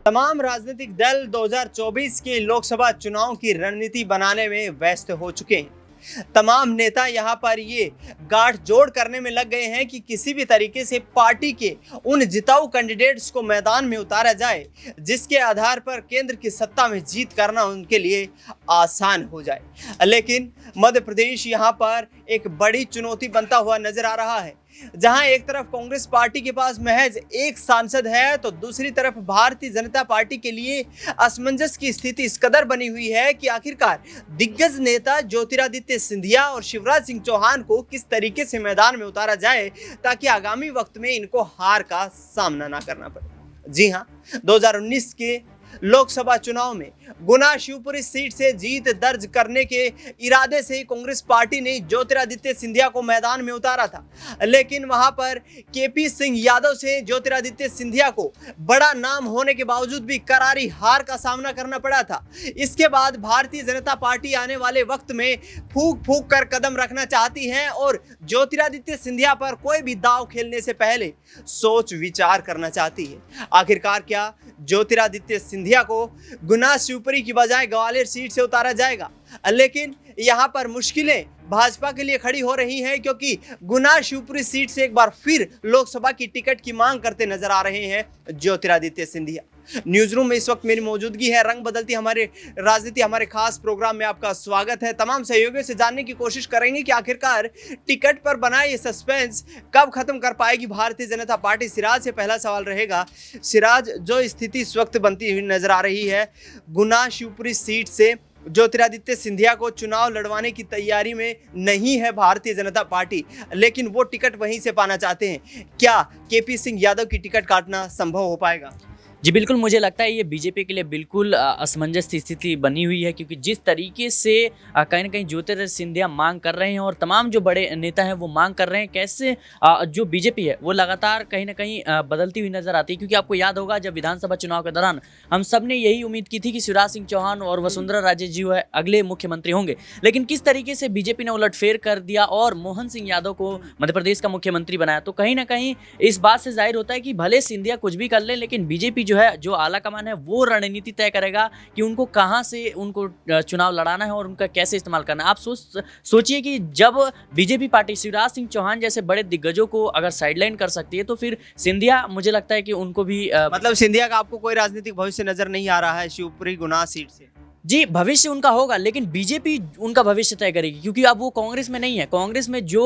तमाम राजनीतिक दल 2024 के लोकसभा चुनाव की रणनीति बनाने में व्यस्त हो चुके हैं। तमाम नेता यहां पर ये गांठ जोड़ करने में लग गए हैं कि किसी भी तरीके से पार्टी के उन जिताऊ कैंडिडेट्स को मैदान में उतारा जाए जिसके आधार पर केंद्र की सत्ता में जीत करना उनके लिए आसान हो जाए। लेकिन मध्य प्रदेश यहां पर एक बड़ी चुनौती बनता हुआ नजर आ रहा है, जहां एक तरफ कांग्रेस पार्टी के पास महज एक सांसद है तो दूसरी तरफ भारतीय जनता पार्टी के लिए असमंजस की स्थिति इस कदर बनी हुई है कि आखिरकार दिग्गज नेता ज्योतिरादित्य सिंधिया और शिवराज सिंह चौहान को किस तरीके से मैदान में उतारा जाए ताकि आगामी वक्त में इनको हार का सामना ना करना पड़े। जी हां, 2019 के लोकसभा चुनाव में गुना शिवपुरी सीट से जीत दर्ज करने के इरादे से कांग्रेस पार्टी ने ज्योतिरादित्य सिंधिया को मैदान में उतारा था, लेकिन वहां पर केपी सिंह यादव से ज्योतिरादित्य सिंधिया को बड़ा नाम होने के बावजूद भी करारी हार का सामना करना पड़ा था। इसके बाद भारतीय जनता पार्टी आने वाले वक्त में फूंक फूंक कर कदम रखना चाहती है और ज्योतिरादित्य सिंधिया पर कोई भी दांव खेलने से पहले सोच विचार करना चाहती है। आखिरकार क्या ज्योतिरादित्य सिंधिया को गुना शिवपुरी की बजाय ग्वालियर सीट से उतारा जाएगा? लेकिन यहां पर मुश्किलें भाजपा के लिए खड़ी हो रही हैं, क्योंकि गुना शिवपुरी सीट से एक बार फिर लोकसभा की टिकट की मांग करते नजर आ रहे हैं ज्योतिरादित्य सिंधिया। न्यूज रूम में इस वक्त मेरी मौजूदगी है। रंग बदलती हमारे राजनीति हमारे खास प्रोग्राम में आपका स्वागत है। तमाम सहयोगियों से जानने की कोशिश करेंगे कि आखिरकार टिकट पर बना ये सस्पेंस कब खत्म कर पाएगी भारतीय जनता पार्टी। सिराज से पहला सवाल रहेगा। सिराज, जो स्थिति इस वक्त बनती हुई नजर आ रही है, गुना शिवपुरी सीट से ज्योतिरादित्य सिंधिया को चुनाव लड़वाने की तैयारी में नहीं है भारतीय जनता पार्टी, लेकिन वो टिकट वहीं से पाना चाहते हैं। क्या केपी सिंह यादव की टिकट काटना संभव हो पाएगा? जी बिल्कुल, मुझे लगता है ये बीजेपी के लिए बिल्कुल असमंजस की स्थिति बनी हुई है, क्योंकि जिस तरीके से कहीं ना कहीं ज्योतिरादित्य सिंधिया मांग कर रहे हैं और तमाम जो बड़े नेता हैं वो मांग कर रहे हैं, कैसे जो बीजेपी है वो लगातार कहीं ना कहीं बदलती हुई नजर आती है। क्योंकि आपको याद होगा, जब विधानसभा चुनाव के दौरान हम सब ने यही उम्मीद की थी कि शिवराज सिंह चौहान और वसुंधरा राजे जी है अगले मुख्यमंत्री होंगे, लेकिन किस तरीके से बीजेपी ने उलटफेर कर दिया और मोहन सिंह यादव को मध्य प्रदेश का मुख्यमंत्री बनाया, तो कहीं ना कहीं इस बात से जाहिर होता है कि भले सिंधिया कुछ भी कर ले, लेकिन बीजेपी जो है, जो आला कमान है, वो रणनीति तय करेगा कि उनको कहां से उनको चुनाव लड़ाना है और उनका कैसे इस्तेमाल करना है। आप सोचिए कि जब बीजेपी पार्टी शिवराज सिंह चौहान जैसे बड़े दिग्गजों को अगर साइडलाइन कर सकती है, तो फिर सिंधिया, मुझे लगता है कि उनको भी मतलब सिंधिया का आपको कोई राजनीतिक भविष्य नजर नहीं आ रहा है शिवपुरी गुना सीट से? जी, भविष्य उनका होगा, लेकिन बीजेपी उनका भविष्य तय करेगी, क्योंकि अब वो कांग्रेस में नहीं है। कांग्रेस में जो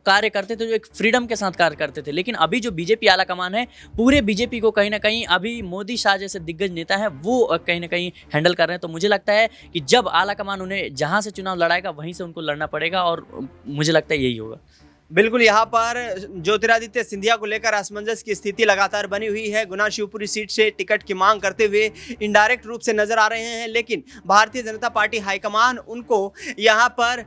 कार्य करते थे, जो एक फ्रीडम के साथ कार्य करते थे, लेकिन अभी जो बीजेपी आला कमान है, पूरे बीजेपी को कहीं ना कहीं अभी मोदी शाह जैसे दिग्गज नेता है वो कहीं ना कहीं हैंडल कर रहे हैं। तो मुझे लगता है कि जब आला कमान उन्हें जहां से चुनाव लड़ाएगा वहीं से उनको लड़ना पड़ेगा, और मुझे लगता है यही होगा। बिल्कुल, यहाँ पर ज्योतिरादित्य सिंधिया को लेकर असमंजस की स्थिति लगातार बनी हुई है। गुना शिवपुरी सीट से टिकट की मांग करते हुए इनडायरेक्ट रूप से नजर आ रहे हैं, लेकिन भारतीय जनता पार्टी हाईकमान उनको यहाँ पर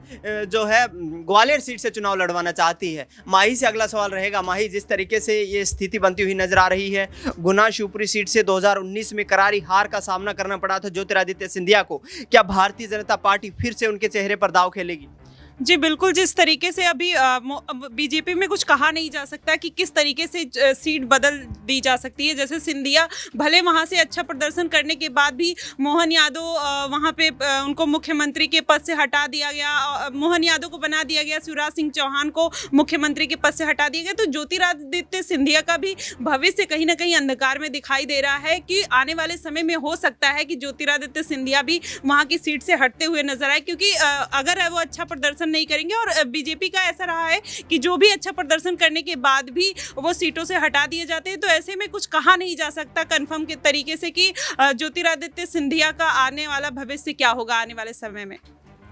जो है ग्वालियर सीट से चुनाव लड़वाना चाहती है। माही से अगला सवाल रहेगा। माही, जिस तरीके से ये स्थिति बनती हुई नजर आ रही है, गुना शिवपुरी सीट से 2019 में करारी हार का सामना करना पड़ा था ज्योतिरादित्य सिंधिया को, क्या भारतीय जनता पार्टी फिर से उनके चेहरे पर दांव खेलेगी? जी बिल्कुल, जिस तरीके से अभी बीजेपी में कुछ कहा नहीं जा सकता कि किस तरीके से सीट बदल दी जा सकती है। जैसे सिंधिया भले वहाँ से अच्छा प्रदर्शन करने के बाद भी मोहन यादव वहाँ पे उनको मुख्यमंत्री के पद से हटा दिया गया, मोहन यादव को बना दिया गया, शिवराज सिंह चौहान को मुख्यमंत्री के पद से हटा दिया गया। तो ज्योतिरादित्य सिंधिया का भी भविष्य कहीं ना कहीं अंधकार में दिखाई दे रहा है कि आने वाले समय में हो सकता है कि ज्योतिरादित्य सिंधिया भी वहाँ की सीट से हटते हुए नजर आए, क्योंकि अगर वो अच्छा प्रदर्शन नहीं करेंगे, और बीजेपी का ऐसा रहा है कि जो भी अच्छा प्रदर्शन करने के बाद भी वो सीटों से हटा दिए जाते हैं। तो ऐसे में कुछ कहा नहीं जा सकता कंफर्म के तरीके से कि ज्योतिरादित्य सिंधिया का आने वाला भविष्य क्या होगा आने वाले समय में।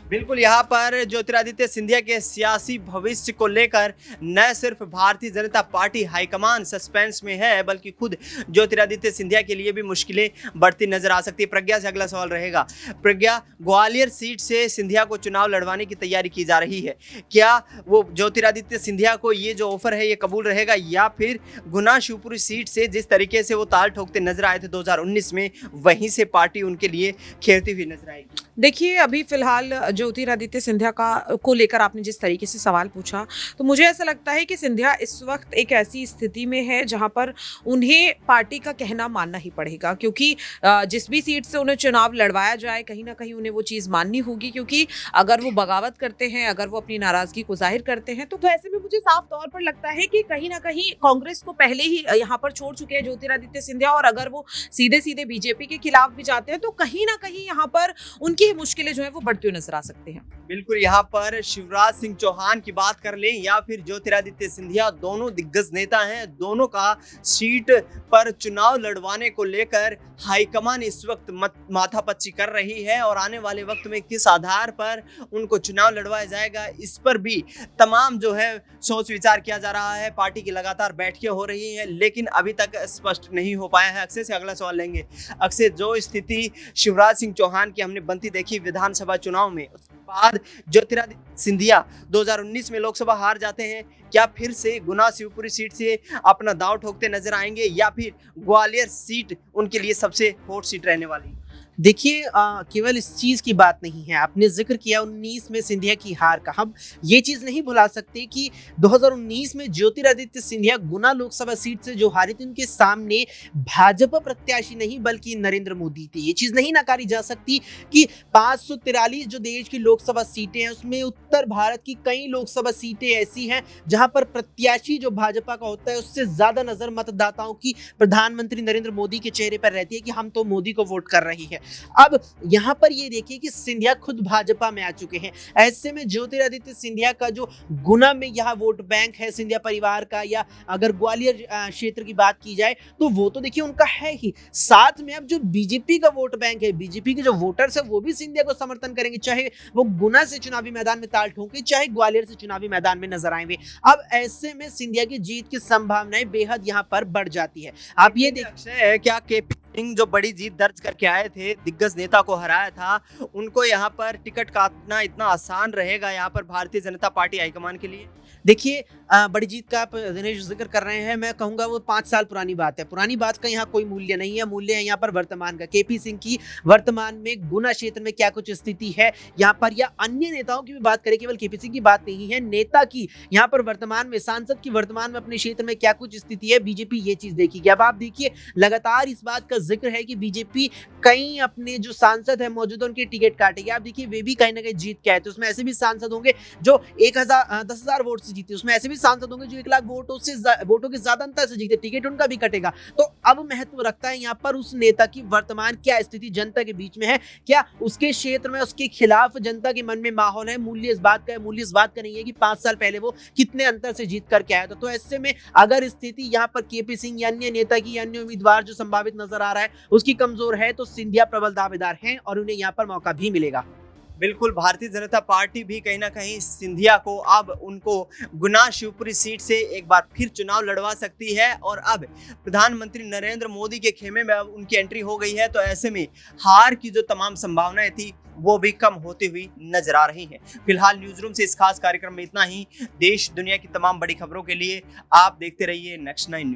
बिल्कुल, यहाँ पर ज्योतिरादित्य सिंधिया के सियासी भविष्य को लेकर न सिर्फ Bharatiya Janata party high command suspense में है, बल्कि खुद ज्योतिरादित्य सिंधिया के लिए भी मुश्किलें बढ़ती नजर आ सकती है। प्रज्ञा से अगला सवाल रहेगा। प्रज्ञा, ग्वालियर सीट से सिंधिया को चुनाव लड़वाने की तैयारी की जा रही है, क्या वो ज्योतिरादित्य सिंधिया को ये जो ऑफर है ये कबूल रहेगा, या फिर गुना शिवपुरी सीट से जिस तरीके से वो ताल ठोकते नजर आए थे 2019 में, वहीं से पार्टी उनके लिए खेलती हुई नजर आएगी? देखिए, अभी फिलहाल ज्योतिरादित्य सिंधिया को लेकर आपने जिस तरीके से सवाल पूछा, तो मुझे ऐसा लगता है कि सिंधिया इस वक्त एक ऐसी स्थिति में है जहां पर उन्हें पार्टी का कहना मानना ही पड़ेगा, क्योंकि जिस भी सीट से उन्हें चुनाव लड़वाया जाए कहीं ना कहीं उन्हें वो चीज़ माननी होगी, क्योंकि अगर वो बगावत करते हैं, अगर वो अपनी नाराजगी को जाहिर करते हैं, तो ऐसे में मुझे साफ तौर पर लगता है कि कहीं ना कहीं कांग्रेस को पहले ही यहाँ पर छोड़ चुके हैं ज्योतिरादित्य सिंधिया, और अगर वो सीधे सीधे बीजेपी के खिलाफ भी जाते हैं तो कहीं ना कहीं यहाँ पर उनकी मुश्किलें जो है वो बढ़ती हुई नजर आ सकती हैं। बिल्कुल, यहाँ पर शिवराज सिंह चौहान की बात कर लें या फिर ज्योतिरादित्य सिंधिया, दोनों दिग्गज नेता हैं। दोनों का सीट पर चुनाव लड़वाने को लेकर हाईकमान इस वक्त माथापच्ची कर रही है, और आने वाले वक्त में किस आधार पर उनको चुनाव लड़वाया जाएगा इस पर भी तमाम जो है सोच विचार किया जा रहा है। पार्टी की लगातार बैठकें हो रही हैं, लेकिन अभी तक स्पष्ट नहीं हो पाया है। अक्षय से अगला सवाल लेंगे। अक्षय, जो स्थिति शिवराज सिंह चौहान की हमने बनती देखी विधानसभा चुनाव में, उसके बाद ज्योतिरादित्य सिंधिया 2019 में लोकसभा हार जाते हैं, क्या फिर से गुना शिवपुरी सीट से अपना दांव ठोकते नजर आएंगे या फिर ग्वालियर सीट उनके लिए सबसे हॉट सीट रहने वाली? देखिए, केवल इस चीज़ की बात नहीं है। आपने जिक्र किया 19 में सिंधिया की हार का। हम ये चीज़ नहीं भुला सकते कि 2019 में ज्योतिरादित्य सिंधिया गुना लोकसभा सीट से जो हारे थे, उनके सामने भाजपा प्रत्याशी नहीं बल्कि नरेंद्र मोदी थे। ये चीज़ नहीं नकारी जा सकती कि 543 जो देश की लोकसभा सीटें हैं, उसमें उत्तर भारत की कई लोकसभा सीटें ऐसी हैं जहां पर प्रत्याशी जो भाजपा का होता है, उससे ज़्यादा नज़र मतदाताओं की प्रधानमंत्री नरेंद्र मोदी के चेहरे पर रहती है कि हम तो मोदी को वोट कर रही है। अब यहां पर ये देखिए कि सिंधिया खुद भाजपा में आ चुके हैं। ऐसे में ज्योतिरादित्य सिंधिया का जो गुना में यहाँ वोट बैंक है सिंधिया परिवार का, या अगर ग्वालियर क्षेत्र की बात की जाए तो वो तो देखिए उनका है ही। साथ में अब जो बीजेपी का वोट बैंक है, बीजेपी के जो वोटर्स है, वो भी सिंधिया को समर्थन करेंगे, चाहे वो गुना से चुनावी मैदान में ताल ठोंके, चाहे ग्वालियर से चुनावी मैदान में नजर आएंगे। अब ऐसे में सिंधिया की जीत की संभावनाएं बेहद यहाँ पर बढ़ जाती है। आप ये देखिए, क्या केपी सिंह जो बड़ी जीत दर्ज करके आए थे, दिग्गज नेता को हराया था, उनको यहाँ पर टिकट काटना इतना आसान रहेगा यहाँ पर भारतीय जनता पार्टी हाईकमान के लिए? देखिए, बड़ी जीत का आप दिनेश जिक्र कर रहे हैं, मैं कहूंगा वो 5 साल पुरानी बात है। पुरानी बात का यहाँ कोई मूल्य नहीं है, मूल्य है यहाँ पर वर्तमान का। केपी सिंह की वर्तमान में गुना क्षेत्र में क्या कुछ स्थिति है यहाँ पर, या अन्य नेताओं की भी बात करें, केवल केपी सिंह की बात नहीं है, नेता की यहाँ पर वर्तमान में, सांसद की वर्तमान में अपने क्षेत्र में क्या कुछ स्थिति है, बीजेपी ये चीज देखेगी। अब आप देखिए, लगातार इस बात का जिक्र है कि बीजेपी कई अपने जो सांसद है मौजूदा उनके टिकट काटेगी। आप देखिए, वे भी कहीं ना कहीं जीत के आए थे। उसमें ऐसे भी सांसद होंगे जो 10,000 वोट से जीते, उसमें ऐसे भी सांसद होंगे जो 1 लाख वोटों के ज्यादा अंतर से जीते, टिकट उनका भी कटेगा। तो अब महत्व रखता है यहाँ पर उस नेता की वर्तमान क्या स्थिति जनता के बीच में है, क्या उसके क्षेत्र में उसके खिलाफ जनता के मन में माहौल है। मूल्य इस बात का है, मूल्य इस बात का नहीं है कि 5 साल पहले वो कितने अंतर से जीत करके आया था। तो ऐसे में अगर स्थिति यहाँ पर केपी सिंह या अन्य नेता की, अन्य उम्मीदवार जो संभावित नजर आ रहा है उसकी कमजोर है, तो सिंधिया प्रबल दावेदार हैं और उन्हें यहाँ पर मौका भी मिलेगा। बिल्कुल, भारतीय जनता पार्टी भी कहीं ना कहीं सिंधिया को अब उनको गुना शिवपुरी सीट से एक बार फिर चुनाव लड़वा सकती है, और अब प्रधानमंत्री नरेंद्र मोदी के खेमे में अब उनकी एंट्री हो गई है। तो ऐसे में हार की जो तमाम संभावनाएं थी वो भी कम होती हुई नजर आ रही हैं। फिलहाल न्यूज रूम से इस खास कार्यक्रम में इतना ही। देश दुनिया की तमाम बड़ी खबरों के लिए आप देखते रहिए नेक्स्ट 9 न्यूज।